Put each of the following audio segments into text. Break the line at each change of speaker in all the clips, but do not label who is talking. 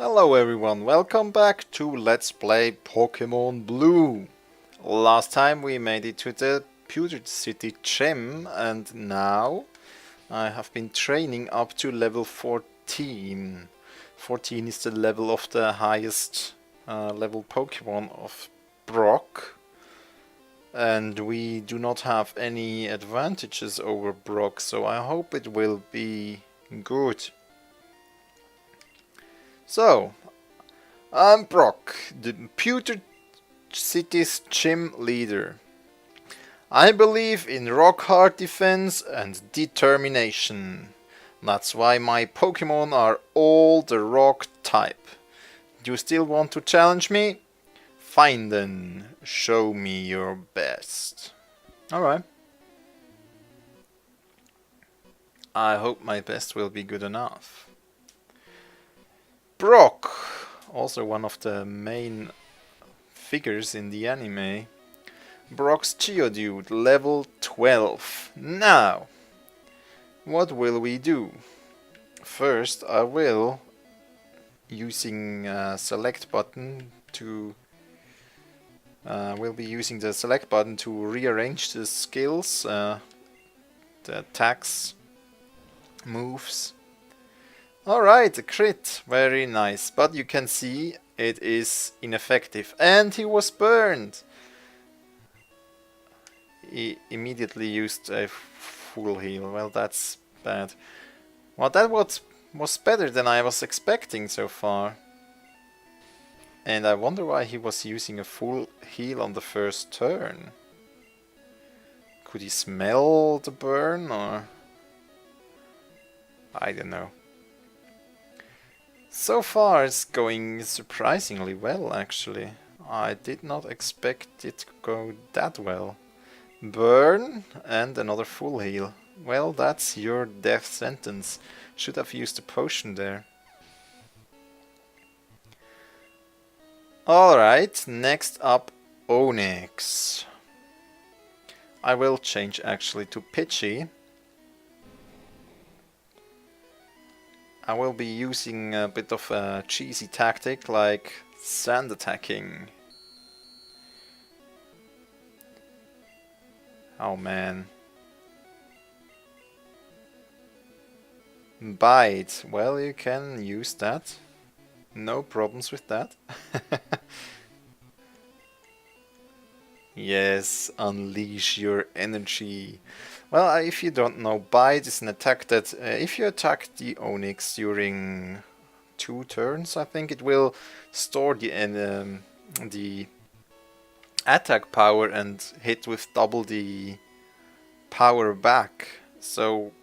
Hello everyone, welcome back to Let's Play Pokemon Blue. Last time we made it to the Pewter City gym and now I have been training up to level 14. 14 is the level of the highest level Pokemon of Brock. And we do not have any advantages over Brock, so I hope it will be good. So, I'm Brock, the Pewter City's gym leader. I believe in rock-hard defense and determination. That's why my Pokemon are all the rock type. Do you still want to challenge me? Fine then, show me your best. Alright. I hope my best will be good enough. Brock, also one of the main figures in the anime. Brock's Geodude, level 12. Now, what will we do? First, I will, using select button to we'll be using the select button to rearrange the skills, the attacks, moves. Alright, a crit, very nice, but you can see it is ineffective, and he was burned. He immediately used a full heal, well that's bad. Well, that was better than I was expecting so far. And I wonder why he was using a full heal on the first turn. Could he smell the burn, or... I don't know. So far it's going surprisingly well, actually. I did not expect it to go that well. Burn and another full heal. Well, that's your death sentence. Should have used a potion there. Alright, next up Onix. I will change actually to Pidgey. I will be using a bit of a cheesy tactic like sand attacking. Oh man. Bite. Well, you can use that. No problems with that. Yes, unleash your energy. Well, if you don't know, Bite is an attack that if you attack the Onix during 2 turns, I think it will store the attack power and hit with double the power back. So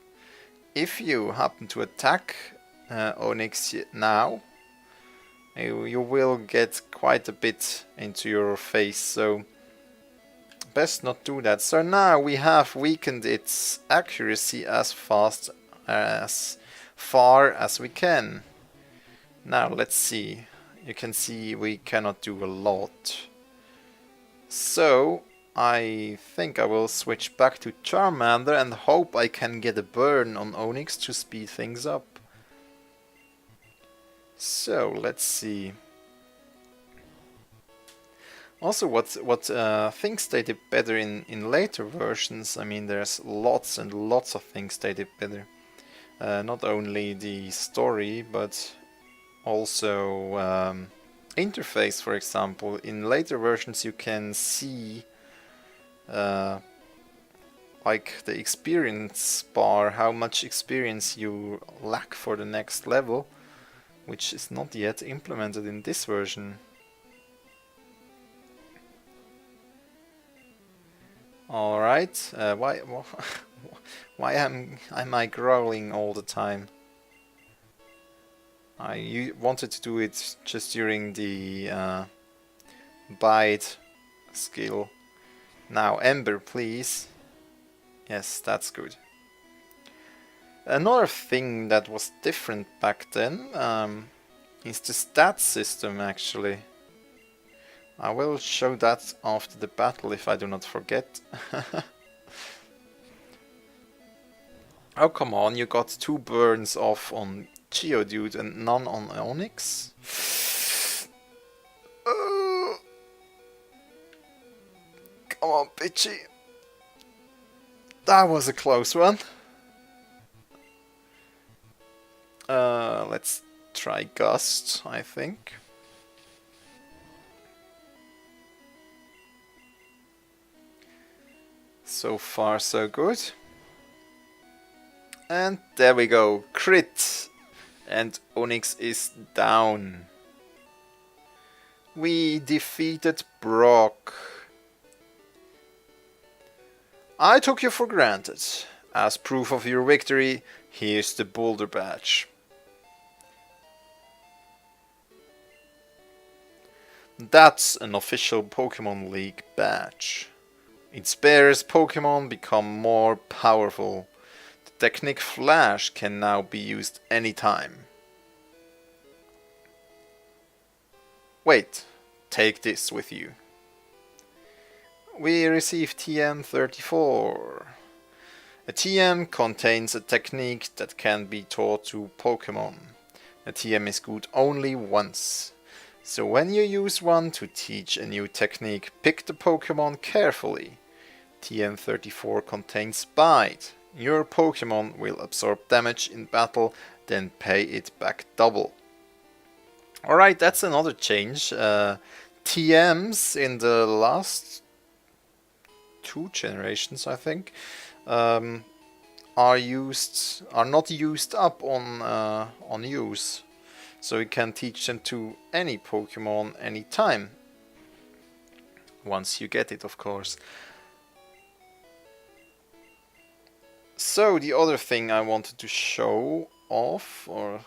if you happen to attack Onix now, you will get quite a bit into your face, so best not do that. So now we have weakened its accuracy as far as we can. Now let's see. You can see we cannot do a lot. So I think I will switch back to Charmander and hope I can get a burn on Onix to speed things up. So let's see. Also, what things they did better in later versions. I mean, there's lots and lots of things they did better. Not only the story, but also interface, for example. In later versions, you can see like the experience bar, how much experience you lack for the next level, which is not yet implemented in this version. Alright, why am I growling all the time? I wanted to do it just during the bite skill. Now Ember, please. Yes, that's good. Another thing that was different back then is the stats system, actually. I will show that after the battle if I do not forget. Oh come on, you got 2 burns off on Geodude and none on Onyx. Come on, Pidgey. That was a close one. Let's try Gust, I think. So far, so good. And there we go, crit! And Onyx is down. We defeated Brock. I took you for granted. As proof of your victory, here's the Boulder Badge. That's an official Pokémon League badge. Its bearer's Pokémon become more powerful. The technique Flash can now be used anytime. Wait, take this with you. We receive TM34. A TM contains a technique that can be taught to Pokémon. A TM is good only once. So when you use one to teach a new technique, pick the Pokémon carefully. TM34 contains Bite. Your Pokémon will absorb damage in battle, then pay it back double. Alright, that's another change. TMs in the last 2 generations, I think, are not used up on use. So you can teach them to any Pokemon anytime. Once you get it, of course. So the other thing I wanted to show off, or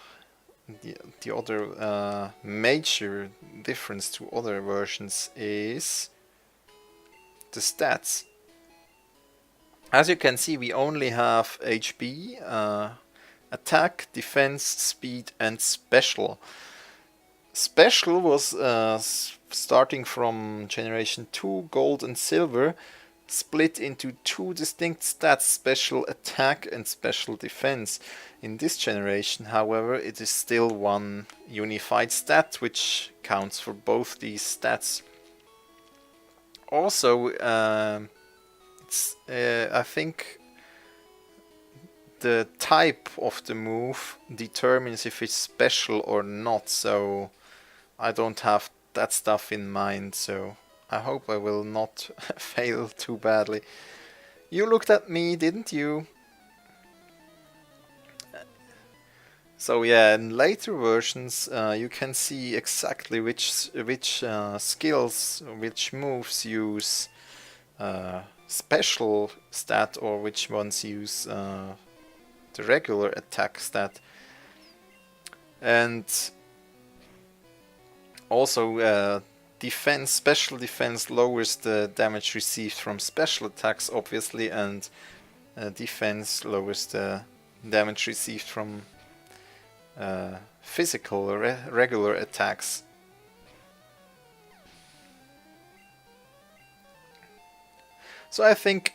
the other major difference to other versions, is the stats. As you can see, we only have HP, attack, defense, speed and special. Special was starting from generation 2, gold and silver, split into 2 distinct stats, special attack and special defense. In this generation, however, it is still one unified stat which counts for both these stats. Also, I think the type of the move determines if it's special or not, so I don't have that stuff in mind, so I hope I will not fail too badly. You looked at me, didn't you? So yeah, in later versions you can see exactly which skills, which moves use special stat or which ones use the regular attack stat. And also defense, special defense lowers the damage received from special attacks, obviously, and defense lowers the damage received from physical or regular attacks. So I think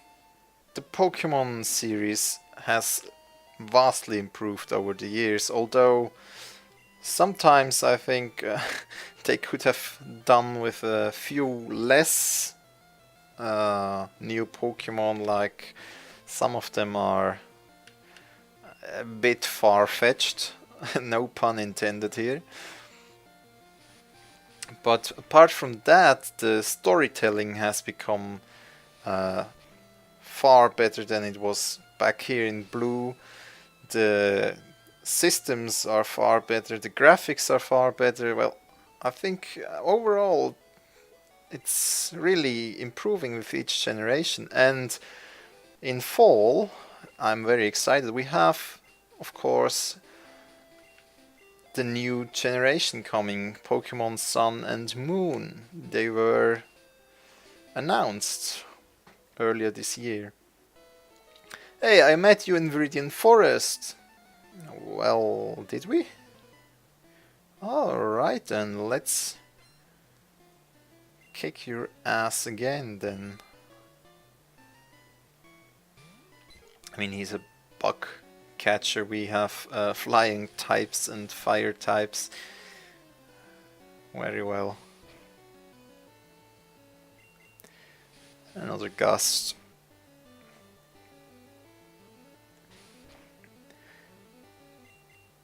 the Pokemon series has vastly improved over the years, although sometimes I think they could have done with a few less new Pokemon, like some of them are a bit far-fetched, no pun intended here. But apart from that, the storytelling has become far better than it was back here in Blue. The systems are far better, the graphics are far better. Well, I think overall it's really improving with each generation. And in fall, I'm very excited. We have, of course, the new generation coming, Pokemon Sun and Moon. They were announced earlier this year. Hey, I met you in Viridian Forest. Well, did we? Alright then, let's kick your ass again then. I mean, he's a bug catcher. We have flying types and fire types. Very well. Another gust.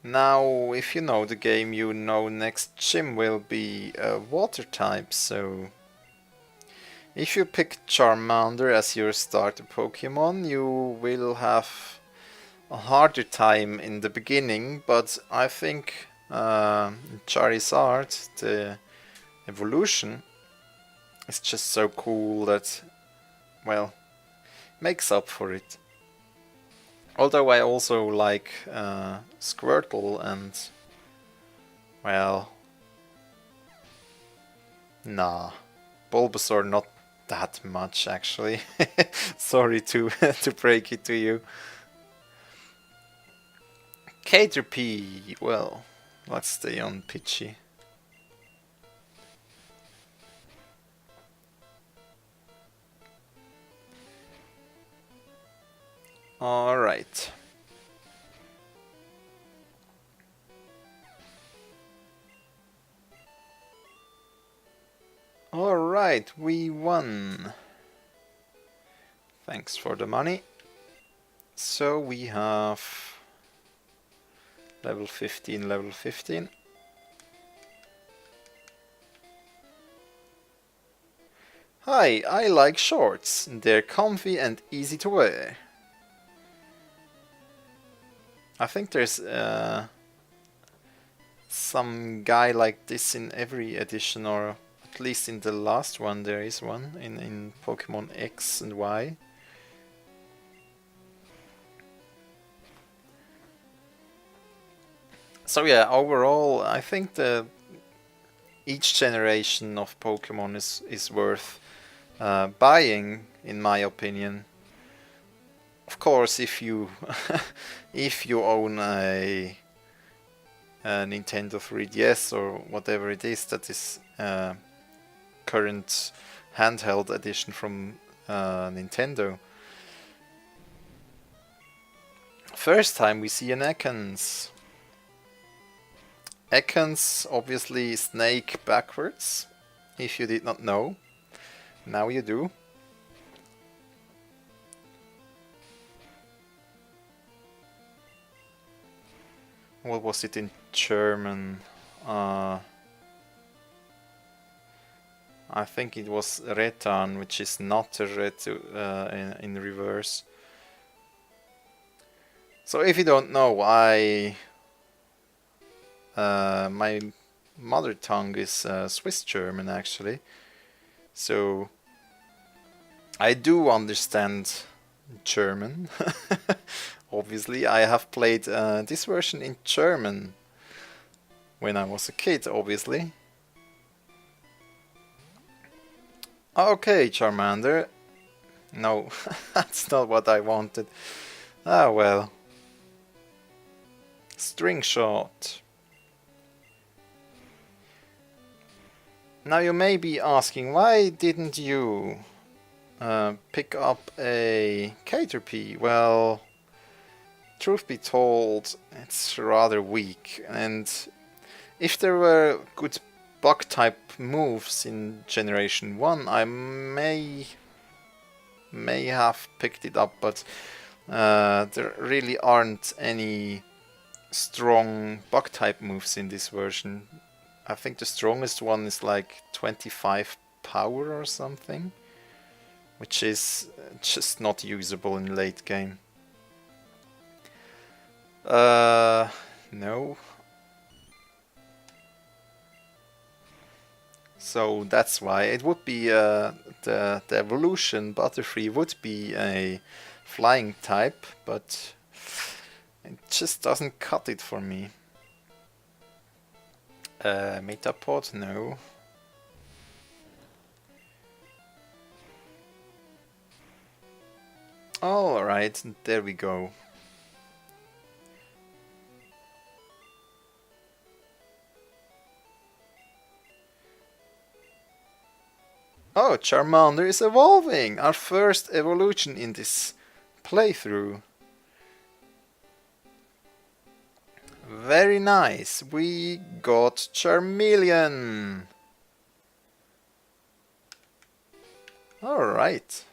Now, if you know the game, you know next gym will be a water type, so if you pick Charmander as your starter Pokemon, you will have a harder time in the beginning, but I think Charizard, the evolution, is just so cool that, well, makes up for it. Although I also like Squirtle and, well, nah, Bulbasaur not that much actually. Sorry to to break it to you. Caterpie, well, let's stay on Pidgey. Alright. Alright, we won. Thanks for the money. So we have level 15, level 15. Hi, I like shorts. They're comfy and easy to wear. I think there's some guy like this in every edition, or at least in the last one there is one in Pokemon X and Y. So yeah, overall I think each generation of Pokemon is worth buying, in my opinion. Of course, if you if you own a Nintendo 3DS or whatever it is that is current handheld edition from Nintendo. First time we see an Ekans. Ekans, obviously snake backwards, if you did not know. Now you do. What was it in German? I think it was Retan, which is not a ret in reverse. So if you don't know, my mother tongue is Swiss German actually, so I do understand German. Obviously, I have played this version in German when I was a kid, obviously. Okay, Charmander. No, that's not what I wanted. Ah, well. String shot. Now you may be asking, why didn't you pick up a Caterpie? Well, truth be told, it's rather weak, and if there were good bug type moves in Generation 1, I may have picked it up, but there really aren't any strong bug type moves in this version. I think the strongest one is like 25 power or something, which is just not usable in late game. No. So that's why it would be the evolution Butterfree would be a flying type, but it just doesn't cut it for me. Metapod, no. Alright, there we go. Oh, Charmander is evolving! Our first evolution in this playthrough. Very nice. We got Charmeleon. Alright.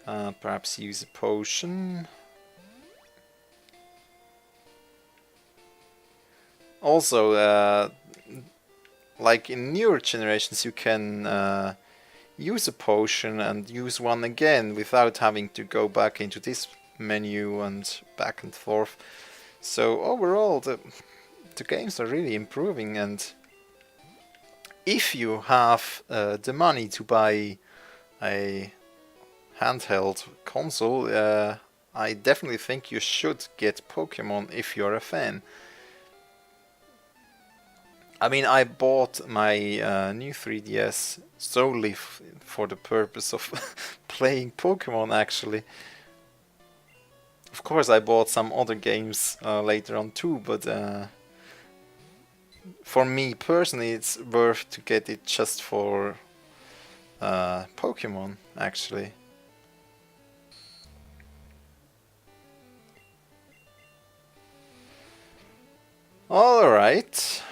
Perhaps use a potion. Also, like in newer generations, you can use a potion and use one again without having to go back into this menu and back and forth. So overall, the games are really improving, and if you have the money to buy a handheld console, I definitely think you should get Pokémon if you're a fan. I mean, I bought my new 3DS solely for the purpose of playing Pokémon, actually. Of course, I bought some other games later on too, but for me personally, it's worth to get it just for Pokémon, actually. Alright.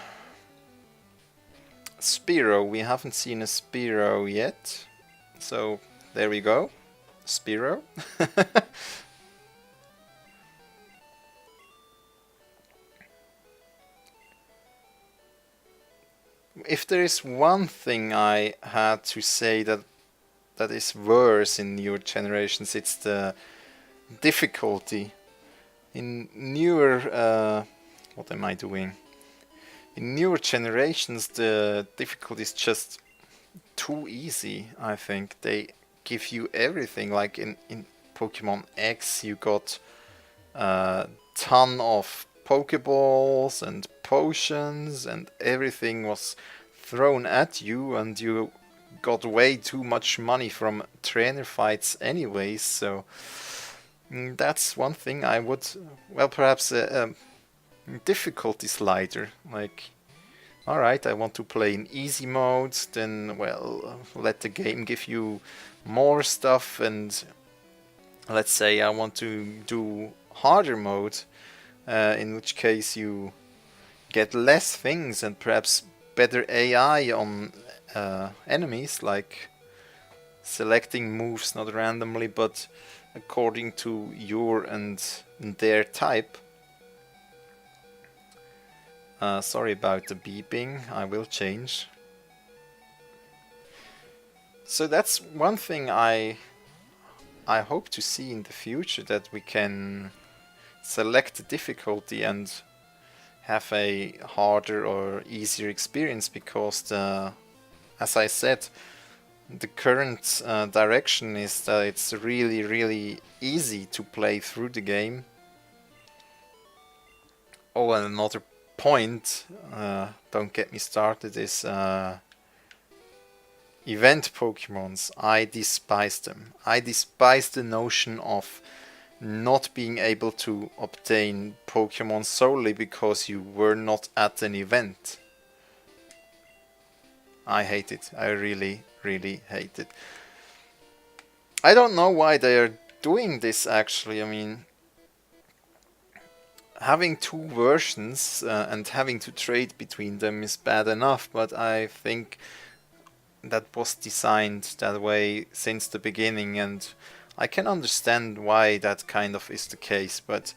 Spearow, we haven't seen a Spearow yet, so there we go, Spearow. If there is one thing I had to say that is worse in newer generations, it's the difficulty. In newer, what am I doing? In newer generations, the difficulty is just too easy, I think. They give you everything. Like in Pokemon X, you got a ton of Pokeballs and potions, and everything was thrown at you, and you got way too much money from trainer fights anyways. So that's one thing I would, well, perhaps difficulty slider. Like, alright, I want to play in easy mode, then, well, let the game give you more stuff, and let's say I want to do harder mode, in which case you get less things and perhaps better AI on enemies, like selecting moves not randomly but according to your and their type. Sorry about the beeping, I will change. So that's one thing I hope to see in the future, that we can select the difficulty and have a harder or easier experience, because as I said, the current direction is that it's really easy to play through the game. Oh, and another point, don't get me started, is event Pokemons. I despise them. I despise the notion of not being able to obtain Pokemon solely because you were not at an event. I hate it. I really hate it. I don't know why they are doing this, actually. I mean, having two versions and having to trade between them is bad enough, but I think that was designed that way since the beginning, and I can understand why that kind of is the case, but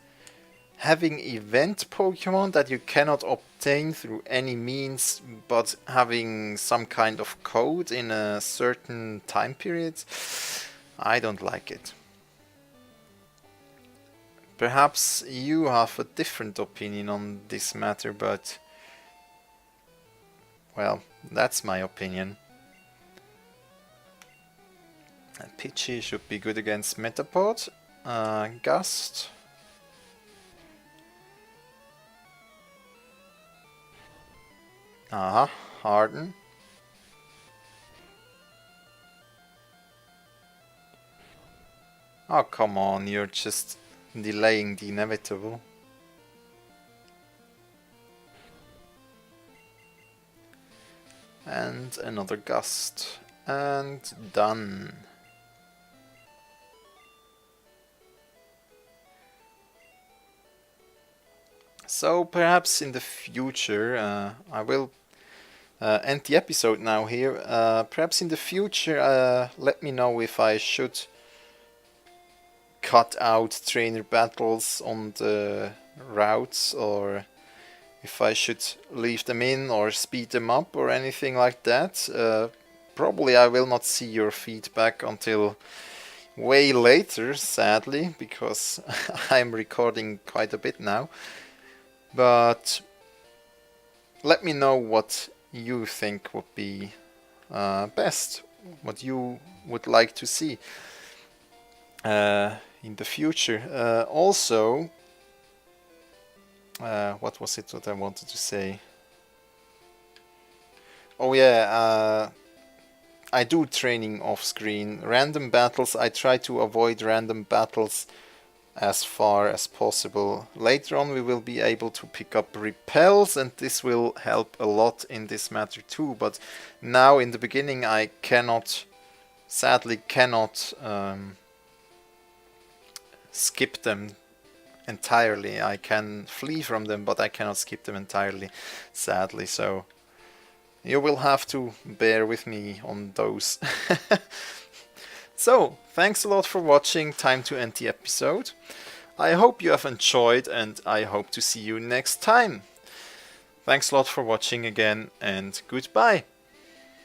having event Pokemon that you cannot obtain through any means, but having some kind of code in a certain time period, I don't like it. Perhaps you have a different opinion on this matter, but well, that's my opinion. Pidgey should be good against Metapod. Gust. Aha, Harden. Oh, come on, you're just delaying the inevitable. And another Gust. And done. So perhaps in the future, I will end the episode now here. Perhaps in the future, let me know if I should cut out trainer battles on the routes, or if I should leave them in or speed them up or anything like that. Probably I will not see your feedback until way later, sadly, because I'm recording quite a bit now. But let me know what you think would be best, what you would like to see in the future. Also, what was it that I wanted to say? Oh yeah, I do training off screen. Random battles, I try to avoid random battles as far as possible. Later on we will be able to pick up repels, and this will help a lot in this matter too, but now in the beginning I sadly cannot skip them entirely. I can flee from them, but I cannot skip them entirely, sadly, so you will have to bear with me on those. So, thanks a lot for watching. Time to end the episode. I hope you have enjoyed, and I hope to see you next time. Thanks a lot for watching again, and goodbye.